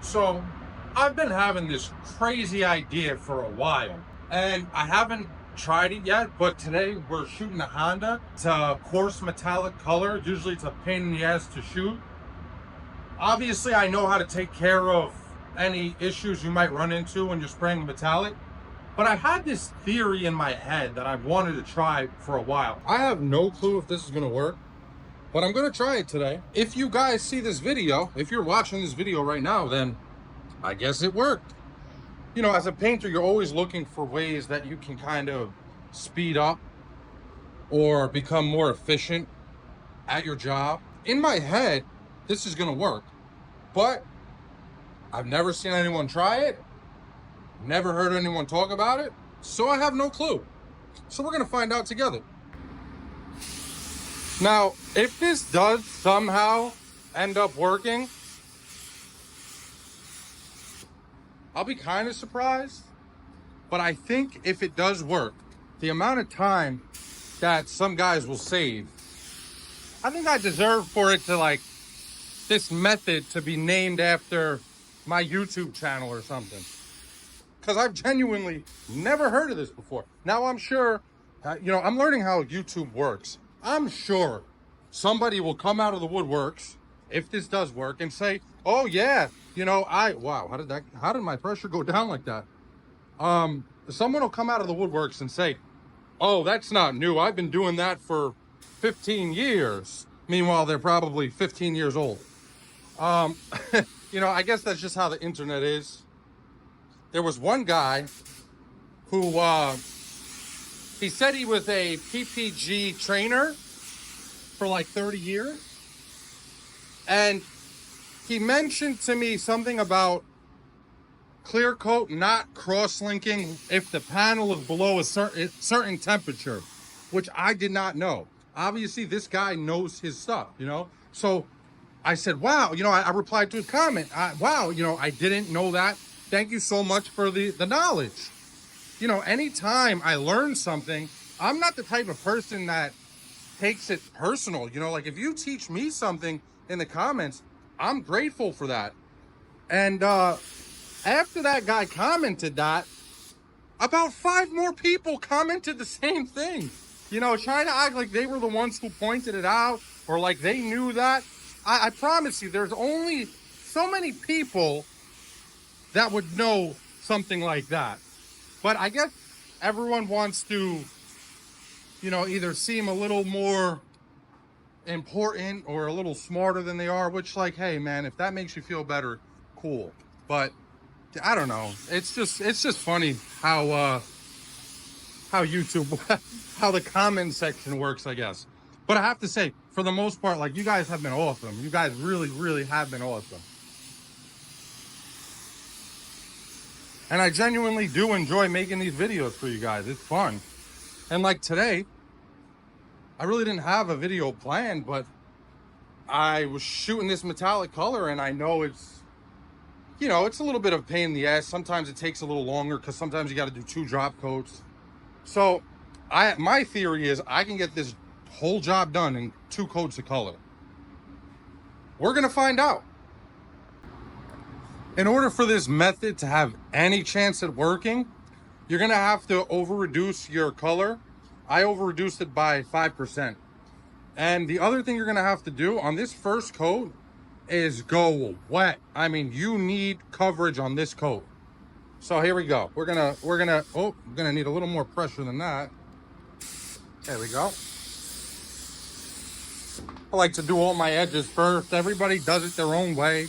So I've been having this crazy idea for a while, and I haven't tried it yet, but today we're shooting a Honda. It's a coarse metallic color. Usually it's a pain in the ass to shoot. Obviously, I know how to take care of any issues you might run into when you're spraying metallic, but I had this theory in my head that I've wanted to try for a while. I have no clue if this is going to work, but I'm going to try it today. If you guys see this video, if you're watching this video right now, then I guess it worked. You know, as a painter, you're always looking for ways that you can kind of speed up or become more efficient at your job. In my head, this is going to work, but I've never seen anyone try it, never heard anyone talk about it, so I have no clue. So we're going to find out together. Now, if this does somehow end up working, I'll be kind of surprised, but I think if it does work, the amount of time that some guys will save, I think I deserve for it to, like, this method to be named after my YouTube channel or something. Because I've genuinely never heard of this before. Now I'm sure, I'm learning how YouTube works. I'm sure somebody will come out of the woodworks, if this does work, and say, oh yeah, wow, how did my pressure go down like that? Someone will come out of the woodworks and say, oh, that's not new. I've been doing that for 15 years. Meanwhile, they're probably 15 years old. I guess that's just how the internet is. There was one guy who, he said he was a PPG trainer for like 30 years. And he mentioned to me something about clear coat not cross-linking if the panel is below a certain temperature, which I did not know. Obviously, this guy knows his stuff, So I said, wow, I replied to his comment. Wow, I didn't know that. Thank you so much for the knowledge. Anytime I learn something, I'm not the type of person that takes it personal. Like if you teach me something in the comments, I'm grateful for that. And after that guy commented that, about 5 more people commented the same thing. Trying to act like they were the ones who pointed it out or like they knew that. I promise you, there's only so many people that would know something like that. But I guess everyone wants to, either seem a little more important or a little smarter than they are, which, like, hey man, if that makes you feel better, cool. But I don't know. It's just funny how YouTube, how the comment section works, I guess. But I have to say, for the most part, like, you guys have been awesome. You guys really, really have been awesome. And I genuinely do enjoy making these videos for you guys. It's fun. And like today, I really didn't have a video planned, but I was shooting this metallic color, and I know it's a little bit of a pain in the ass. Sometimes it takes a little longer because sometimes you got to do 2 drop coats. So my theory is I can get this whole job done in 2 coats of color. We're going to find out. In order for this method to have any chance at working, you're going to have to over-reduce your color. I over-reduced it by 5%. And the other thing you're going to have to do on this first coat is go wet. I mean, you need coverage on this coat. So here we go. We're gonna need a little more pressure than that. There we go. I like to do all my edges first. Everybody does it their own way.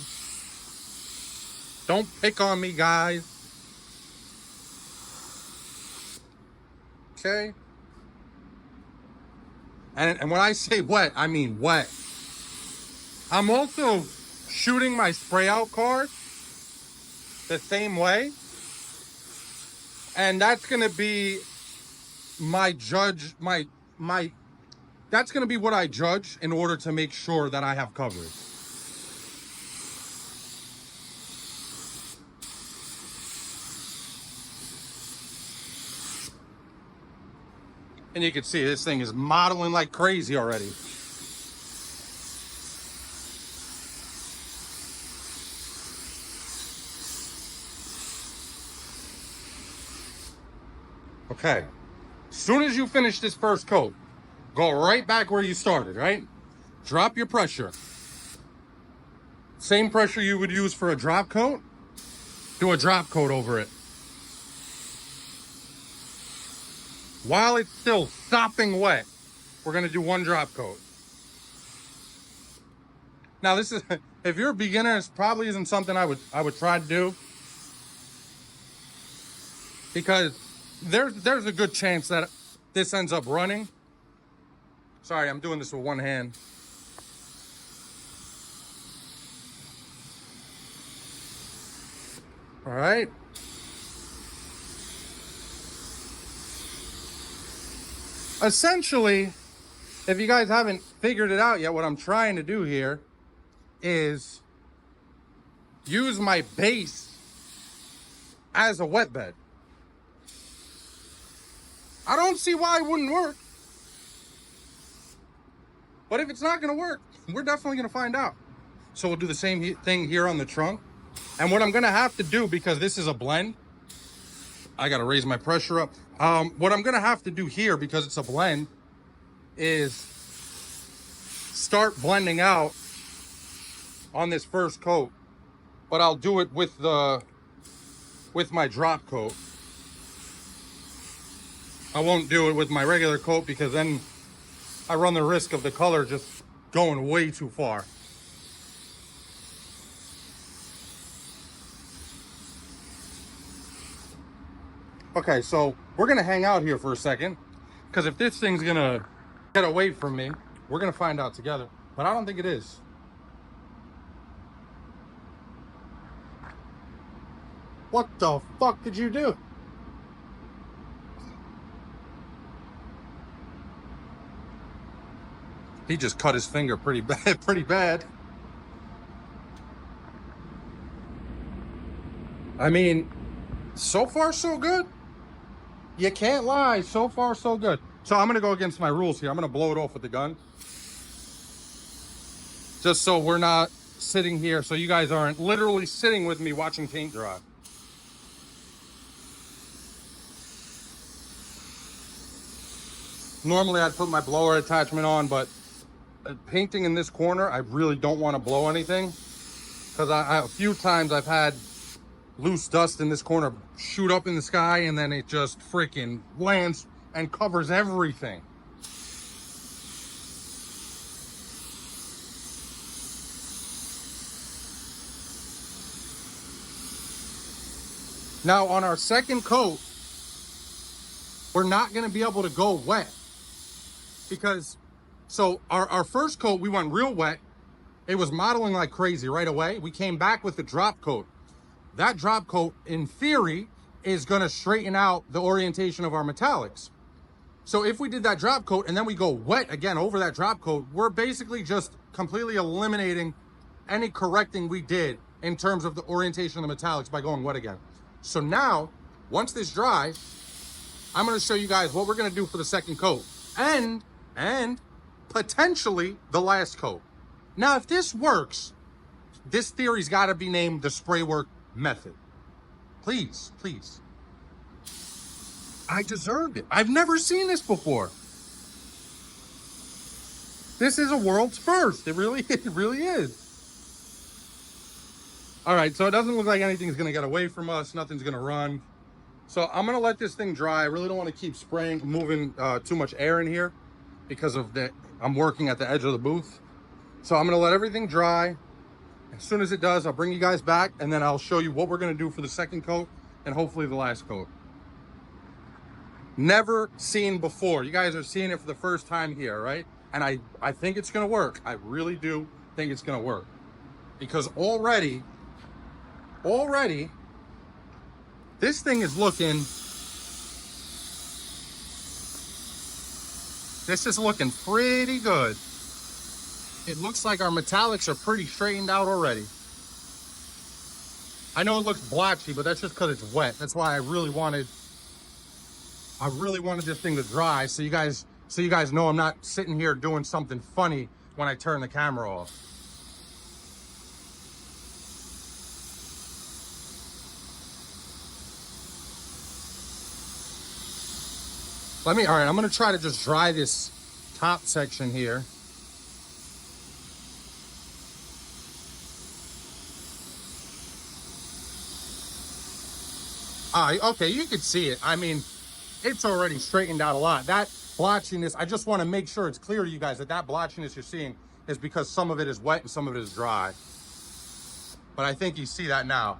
Don't pick on me, guys. Okay. And when I say wet, I mean wet. I'm also shooting my spray out card the same way. And that's going to be my judge, that's going to be what I judge in order to make sure that I have coverage. And you can see this thing is modeling like crazy already. Okay. As soon as you finish this first coat, go right back where you started, right? Drop your pressure. Same pressure you would use for a drop coat, do a drop coat over it. While it's still sopping wet, we're gonna do one drop coat. Now this is, if you're a beginner, this probably isn't something I would try to do, because there's a good chance that this ends up running. Sorry, I'm doing this with one hand. All right. Essentially, if you guys haven't figured it out yet, what I'm trying to do here is use my base as a wet bed. I don't see why it wouldn't work. But if it's not gonna work, we're definitely gonna find out. So we'll do the same thing here on the trunk. And what I'm gonna have to do, because this is a blend, I gotta raise my pressure up. What I'm gonna have to do here, because it's a blend, is start blending out on this first coat. But I'll do it with my drop coat. I won't do it with my regular coat, because then I run the risk of the color just going way too far. Okay, so we're gonna hang out here for a second, because if this thing's gonna get away from me, we're gonna find out together. But I don't think it is. What the fuck did you do? He just cut his finger pretty bad, pretty bad. I mean, so far so good. You can't lie, so far so good. So I'm gonna go against my rules here. I'm gonna blow it off with the gun. Just so we're not sitting here, so you guys aren't literally sitting with me watching paint dry. Normally I'd put my blower attachment on, but painting in this corner, I really don't want to blow anything, because a few times I've had loose dust in this corner shoot up in the sky, and then it just freaking lands and covers everything. Now on our second coat, we're not going to be able to go wet, because so our first coat, we went real wet. It was modeling like crazy right away. We came back with the drop coat. That drop coat, in theory, is gonna straighten out the orientation of our metallics. So if we did that drop coat and then we go wet again over that drop coat, we're basically just completely eliminating any correcting we did in terms of the orientation of the metallics by going wet again. So now, once this dries, I'm gonna show you guys what we're gonna do for the second coat and potentially the last coat. Now, if this works, this theory's gotta be named the spray work method. Please, please. I deserved it. I've never seen this before. This is a world's first. It really is. All right, so it doesn't look like anything's gonna get away from us. Nothing's gonna run. So I'm gonna let this thing dry. I really don't want to keep spraying, moving too much air in here, because of that. I'm working at the edge of the booth. So I'm gonna let everything dry. As soon as it does, I'll bring you guys back, and then I'll show you what we're gonna do for the second coat and hopefully the last coat. Never seen before. You guys are seeing it for the first time here, right? And I think it's gonna work. I really do think it's gonna work, because already, this thing is looking, this is looking pretty good. It looks like our metallics are pretty straightened out already. I know it looks blotchy, but that's just because it's wet. That's why I really wanted this thing to dry, so you guys know I'm not sitting here doing something funny when I turn the camera off. All right, I'm gonna try to just dry this top section here. Okay, you can see it. I mean, it's already straightened out a lot. That blotchiness, I just want to make sure it's clear to you guys that that blotchiness you're seeing is because some of it is wet and some of it is dry. But I think you see that now.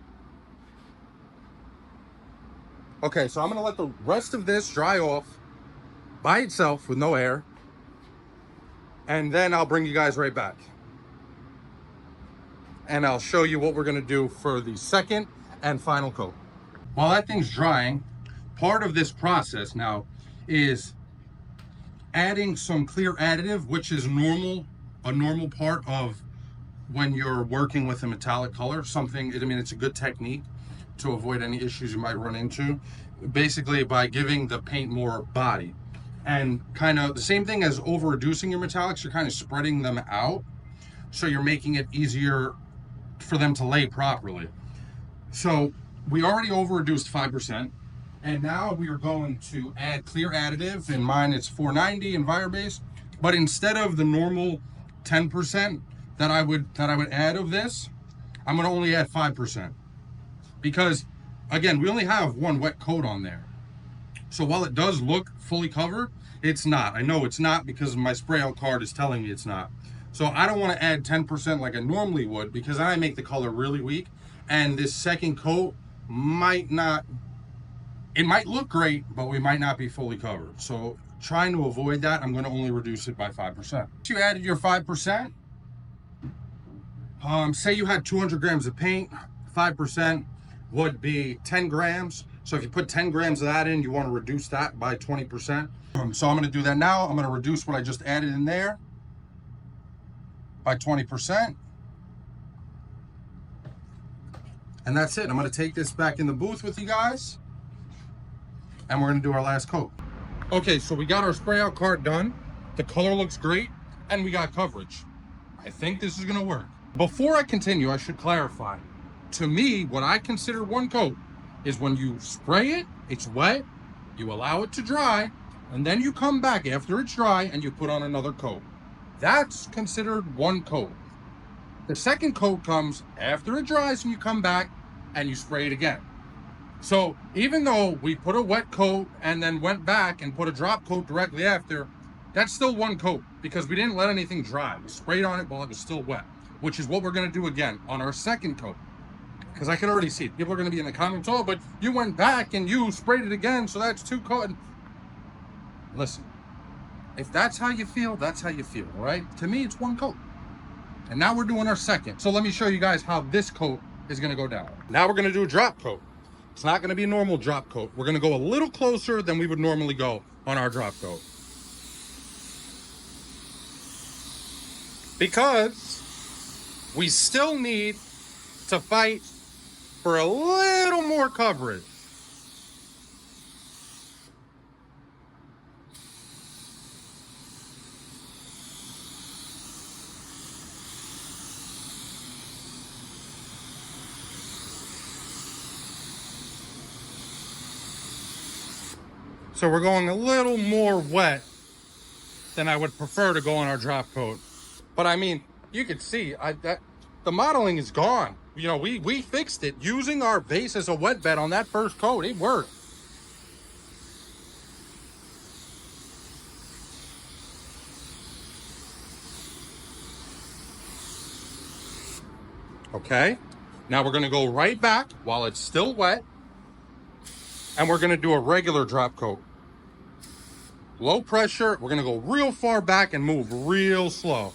Okay, so I'm gonna let the rest of this dry off by itself with no air, and then I'll bring you guys right back. And I'll show you what we're gonna do for the second and final coat. While that thing's drying, part of this process now is adding some clear additive, which is a normal part of when you're working with a metallic color. It's a good technique to avoid any issues you might run into, basically by giving the paint more body. And kind of the same thing as over reducing your metallics, you're kind of spreading them out, so you're making it easier for them to lay properly. So we already over reduced 5%, and now we are going to add clear additive. In mine it's 490 Envirobase, but instead of the normal 10% that I would add of this, I'm going to only add 5%, because again, we only have one wet coat on there. So while it does look fully covered, it's not. I know it's not because my spray out card is telling me it's not. So I don't want to add 10% like I normally would, because I make the color really weak, and this second coat might not, it might look great, but we might not be fully covered. So trying to avoid that, I'm going to only reduce it by 5%. If you added your 5%, say you had 200 grams of paint, 5% would be 10 grams. So if you put 10 grams of that in, you want to reduce that by 20%. So I'm going to do that now. I'm going to reduce what I just added in there by 20%. And that's it. I'm going to take this back in the booth with you guys, and we're going to do our last coat. Okay, so we got our spray out card done. The color looks great, and we got coverage. I think this is going to work. Before I continue, I should clarify. To me, what I consider one coat is when you spray it, it's wet, you allow it to dry, and then you come back after it's dry and you put on another coat. That's considered one coat. The second coat comes after it dries and you come back and you spray it again. So even though we put a wet coat and then went back and put a drop coat directly after, that's still one coat because we didn't let anything dry. We sprayed on it while it was still wet, which is what we're going to do again on our second coat. Because I can already see it. People are going to be in the comments, oh, but you went back and you sprayed it again, so that's two coats. Listen, if that's how you feel, that's how you feel, all right? To me, it's one coat. And now we're doing our second. So let me show you guys how this coat is going to go down. Now we're going to do a drop coat. It's not going to be a normal drop coat. We're going to go a little closer than we would normally go on our drop coat. Because we still need to fight for a little more coverage. So we're going a little more wet than I would prefer to go on our drop coat. But I mean, you can see the modeling is gone. You know, we fixed it using our base as a wet bed on that first coat. It worked. Okay, now we're gonna go right back while it's still wet, and we're gonna do a regular drop coat. Low pressure, we're gonna go real far back and move real slow.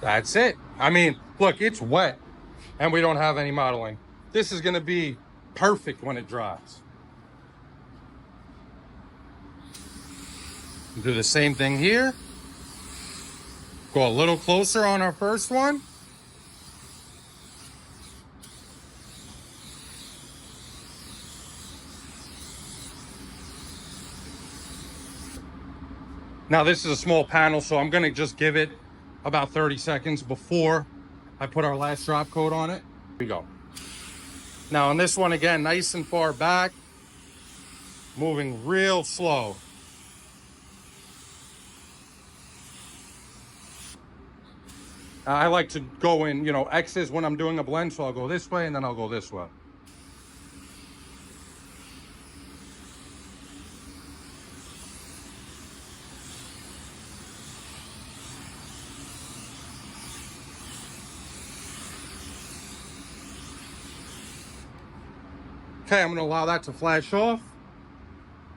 That's it. I mean, look, it's wet and we don't have any modeling. This is gonna be perfect when it dries. Do the same thing here. Go a little closer on our first one. Now this is a small panel, so I'm gonna just give it about 30 seconds before I put our last drop coat on it. Here we go. Now on this one, again, nice and far back, moving real slow. I like to go in, X's when I'm doing a blend, so I'll go this way and then I'll go this way. Okay, I'm gonna allow that to flash off.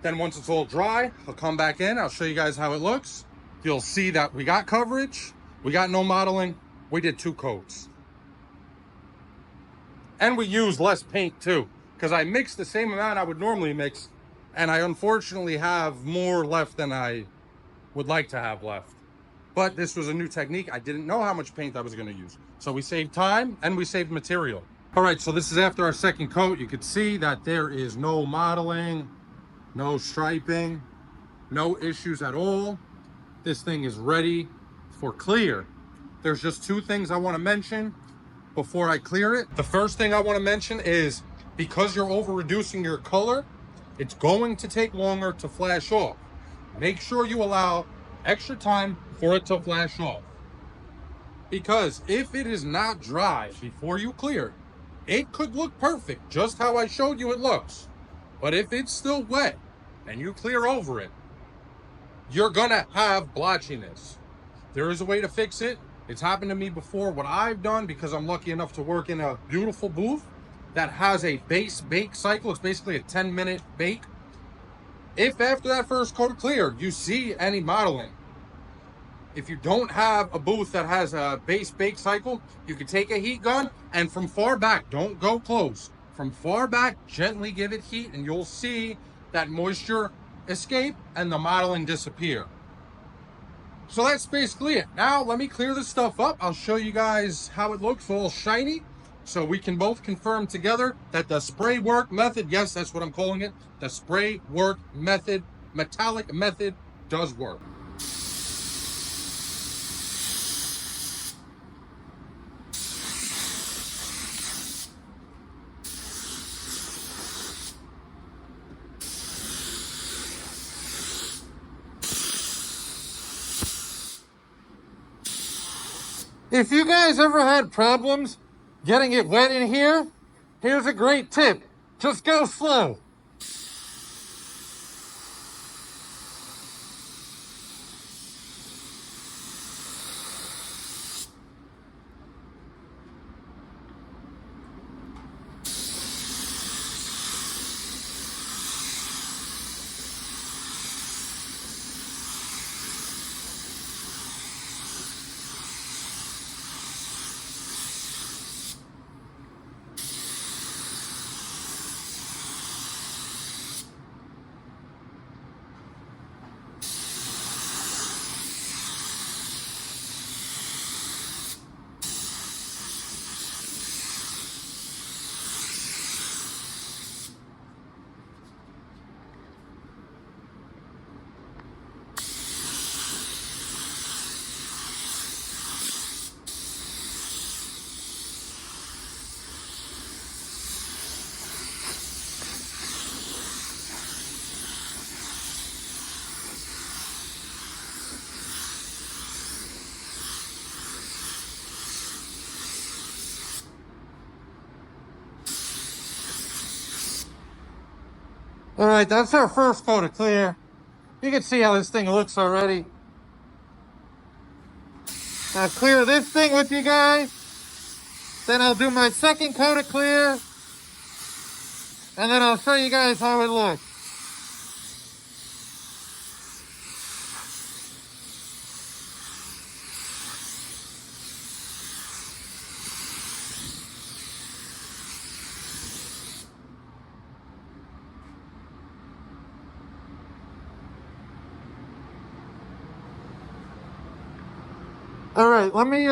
Then once it's all dry, I'll come back in, I'll show you guys how it looks. You'll see that we got coverage, we got no modeling, we did 2 coats. And we used less paint too, because I mixed the same amount I would normally mix, and I unfortunately have more left than I would like to have left. But this was a new technique. I didn't know how much paint I was gonna use. So we saved time and we saved material. All right, so this is after our second coat. You can see that there is no modeling, no striping, no issues at all. This thing is ready for clear. There's just 2 things I wanna mention before I clear it. The first thing I wanna mention is because you're over reducing your color, it's going to take longer to flash off. Make sure you allow extra time for it to flash off. Because if it is not dry before you clear, it could look perfect, just how I showed you it looks. But if it's still wet and you clear over it, you're gonna have blotchiness. There is a way to fix it. It's happened to me before. What I've done, because I'm lucky enough to work in a beautiful booth that has a base bake cycle, it's basically a 10-minute bake. If after that first coat of clear, you see any modeling, if you don't have a booth that has a base bake cycle, you can take a heat gun and from far back, don't go close. From far back, gently give it heat and you'll see that moisture escape and the modeling disappear. So that's basically it. Now let me clear this stuff up. I'll show you guys how it looks all shiny so we can both confirm together that the spray work method, yes, that's what I'm calling it, the spray work method, metallic method does work. If you guys ever had problems getting it wet in here, here's a great tip. Just go slow. All right, that's our first coat of clear. You can see how this thing looks already. I'll clear this thing with you guys. Then I'll do my second coat of clear. And then I'll show you guys how it looks. All right, let me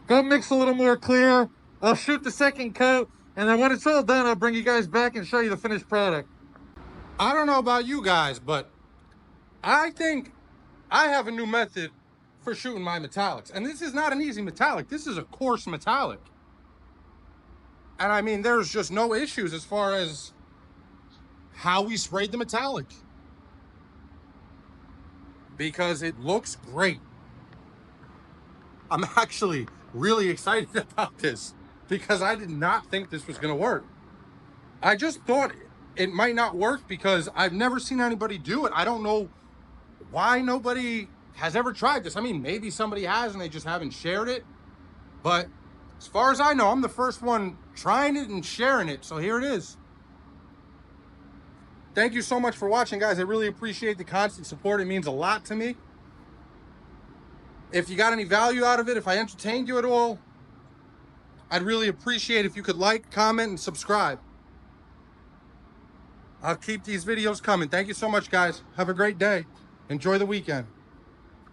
go mix a little more clear. I'll shoot the second coat, and then when it's all done, I'll bring you guys back and show you the finished product. I don't know about you guys, but I think I have a new method for shooting my metallics. And this is not an easy metallic. This is a coarse metallic. And I mean, there's just no issues as far as how we sprayed the metallic, because it looks great. I'm actually really excited about this because I did not think this was going to work. I just thought it might not work because I've never seen anybody do it. I don't know why nobody has ever tried this. I mean, maybe somebody has and they just haven't shared it. But as far as I know, I'm the first one trying it and sharing it. So here it is. Thank you so much for watching, guys. I really appreciate the constant support. It means a lot to me. If you got any value out of it, if I entertained you at all, I'd really appreciate if you could like, comment, and subscribe. I'll keep these videos coming. Thank you so much, guys. Have a great day. Enjoy the weekend.